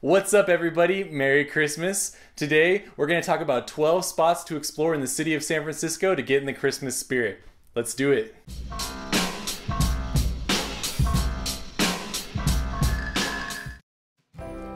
What's up everybody? Merry Christmas. Today we're going to talk about 12 spots to explore in the city of San Francisco to get in the Christmas spirit. Let's do it.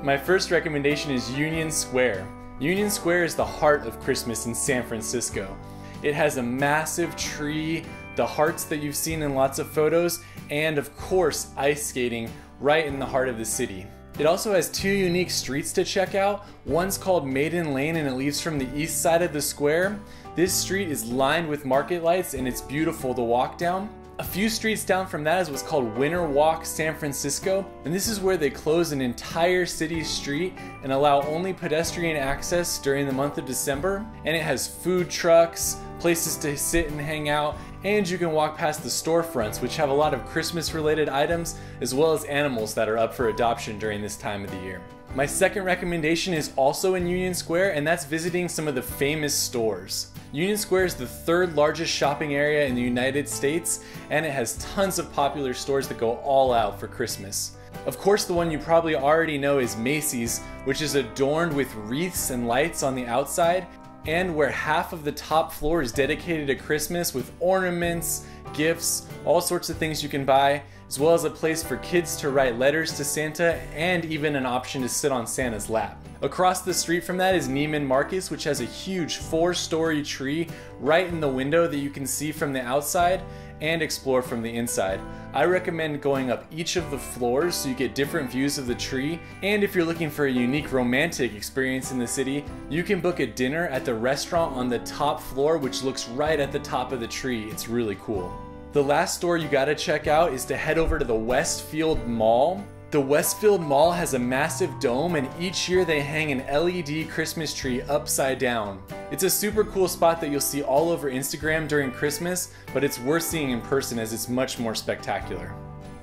My first recommendation is Union Square. Union Square is the heart of Christmas in San Francisco. It has a massive tree, the hearts that you've seen in lots of photos, and of course ice skating right in the heart of the city. It also has two unique streets to check out. One's called Maiden Lane and it leads from the east side of the square. This street is lined with market lights and it's beautiful to walk down. A few streets down from that is what's called Winter Walk San Francisco, and this is where they close an entire city street and allow only pedestrian access during the month of December. And it has food trucks, places to sit and hang out, and you can walk past the storefronts, which have a lot of Christmas related items as well as animals that are up for adoption during this time of the year. My second recommendation is also in Union Square, and that's visiting some of the famous stores. Union Square is the third largest shopping area in the United States, and it has tons of popular stores that go all out for Christmas. Of course, the one you probably already know is Macy's, which is adorned with wreaths and lights on the outside, and where half of the top floor is dedicated to Christmas with ornaments, gifts, all sorts of things you can buy, as well as a place for kids to write letters to Santa and even an option to sit on Santa's lap. Across the street from that is Neiman Marcus, which has a huge 4-story tree right in the window that you can see from the outside and explore from the inside. I recommend going up each of the floors so you get different views of the tree, and if you're looking for a unique romantic experience in the city, you can book a dinner at the restaurant on the top floor, which looks right at the top of the tree. It's really cool. The last store you gotta check out is to head over to the Westfield Mall. The Westfield Mall has a massive dome, and each year they hang an LED Christmas tree upside down. It's a super cool spot that you'll see all over Instagram during Christmas, but it's worth seeing in person as it's much more spectacular.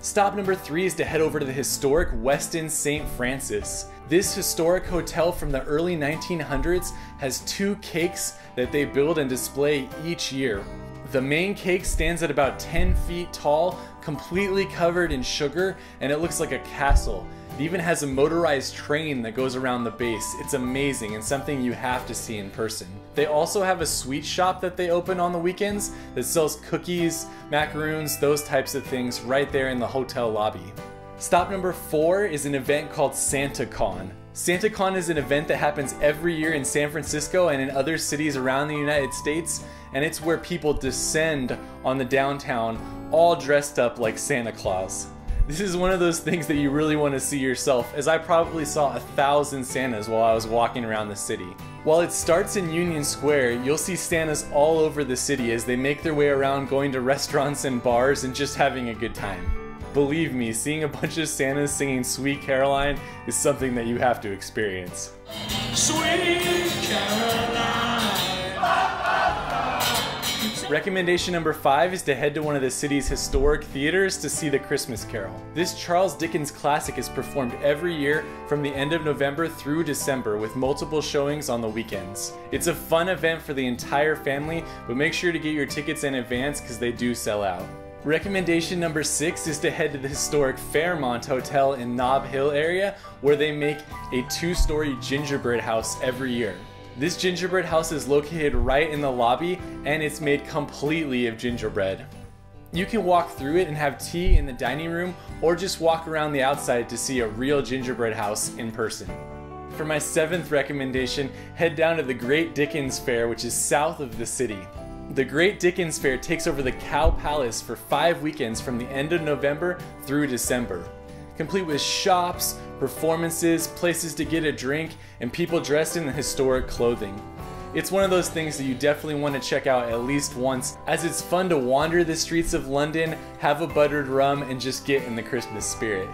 Stop number 3 is to head over to the historic Westin St. Francis. This historic hotel from the early 1900s has 2 cakes that they build and display each year. The main cake stands at about 10 feet tall, completely covered in sugar, and it looks like a castle. It even has a motorized train that goes around the base. It's amazing and something you have to see in person. They also have a sweet shop that they open on the weekends that sells cookies, macaroons, those types of things right there in the hotel lobby. Stop number 4 is an event called SantaCon. SantaCon is an event that happens every year in San Francisco and in other cities around the United States, and it's where people descend on the downtown all dressed up like Santa Claus. This is one of those things that you really want to see yourself, as I probably saw 1,000 Santas while I was walking around the city. While it starts in Union Square, you'll see Santas all over the city as they make their way around, going to restaurants and bars and just having a good time. Believe me, seeing a bunch of Santas singing Sweet Caroline is something that you have to experience. Sweet Caroline. Recommendation number 5 is to head to one of the city's historic theaters to see The Christmas Carol. This Charles Dickens classic is performed every year from the end of November through December, with multiple showings on the weekends. It's a fun event for the entire family, but make sure to get your tickets in advance because they do sell out. Recommendation number 6 is to head to the historic Fairmont Hotel in Nob Hill area, where they make a 2-story gingerbread house every year. This gingerbread house is located right in the lobby, and it's made completely of gingerbread. You can walk through it and have tea in the dining room, or just walk around the outside to see a real gingerbread house in person. For my 7th recommendation, head down to the Great Dickens Fair, which is south of the city. The Great Dickens Fair takes over the Cow Palace for 5 weekends from the end of November through December, complete with shops, performances, places to get a drink, and people dressed in the historic clothing. It's one of those things that you definitely want to check out at least once, as it's fun to wander the streets of London, have a buttered rum, and just get in the Christmas spirit.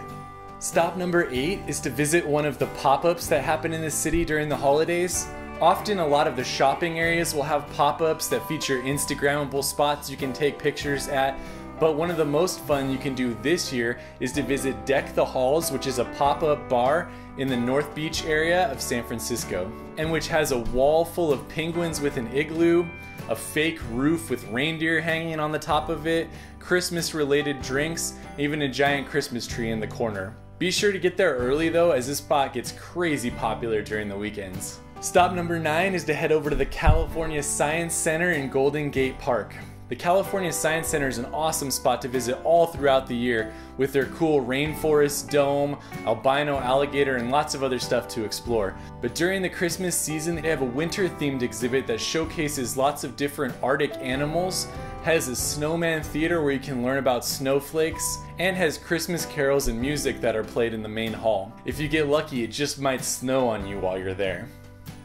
Stop number 8 is to visit one of the pop-ups that happen in the city during the holidays. Often a lot of the shopping areas will have pop-ups that feature Instagrammable spots you can take pictures at, but one of the most fun you can do this year is to visit Deck the Halls, which is a pop-up bar in the North Beach area of San Francisco, and which has a wall full of penguins with an igloo, a fake roof with reindeer hanging on the top of it, Christmas related drinks, even a giant Christmas tree in the corner. Be sure to get there early though, as this spot gets crazy popular during the weekends. Stop number 9 is to head over to the California Science Center in Golden Gate Park. The California Science Center is an awesome spot to visit all throughout the year with their cool rainforest dome, albino alligator, and lots of other stuff to explore. But during the Christmas season, they have a winter themed exhibit that showcases lots of different Arctic animals, has a snowman theater where you can learn about snowflakes, and has Christmas carols and music that are played in the main hall. If you get lucky, it just might snow on you while you're there.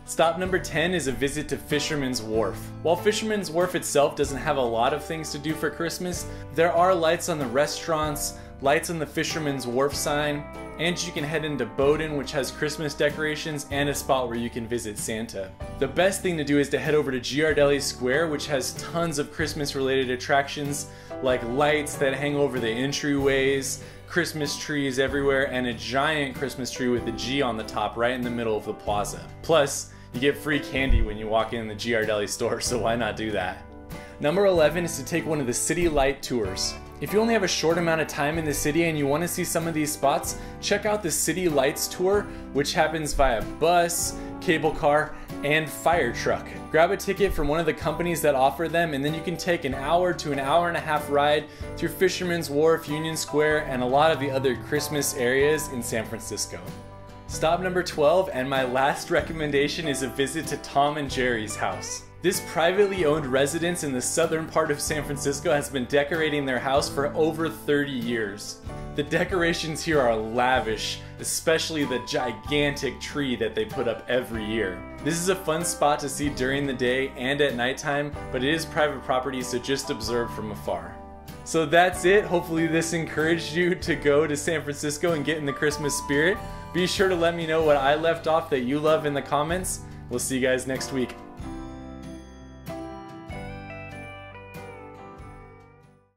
Stop number 10 is a visit to Fisherman's Wharf. While Fisherman's Wharf itself doesn't have a lot of things to do for Christmas, there are lights on the restaurants, lights on the Fisherman's Wharf sign, and you can head into Bowdoin, which has Christmas decorations and a spot where you can visit Santa. The best thing to do is to head over to Ghirardelli Square, which has tons of Christmas related attractions like lights that hang over the entryways, Christmas trees everywhere, and a giant Christmas tree with a G on the top right in the middle of the plaza. Plus, you get free candy when you walk in the Ghirardelli store, so why not do that? Number 11 is to take one of the city light tours. If you only have a short amount of time in the city and you want to see some of these spots, check out the City Lights tour, which happens via bus, cable car, and fire truck. Grab a ticket from one of the companies that offer them, and then you can take an hour to an hour and a half ride through Fisherman's Wharf, Union Square, and a lot of the other Christmas areas in San Francisco. Stop number 12, and my last recommendation, is a visit to Tom and Jerry's house. This privately owned residence in the southern part of San Francisco has been decorating their house for over 30 years. The decorations here are lavish, especially the gigantic tree that they put up every year. This is a fun spot to see during the day and at nighttime, but it is private property, so just observe from afar. So that's it. Hopefully this encouraged you to go to San Francisco and get in the Christmas spirit. Be sure to let me know what I left off that you love in the comments. We'll see you guys next week.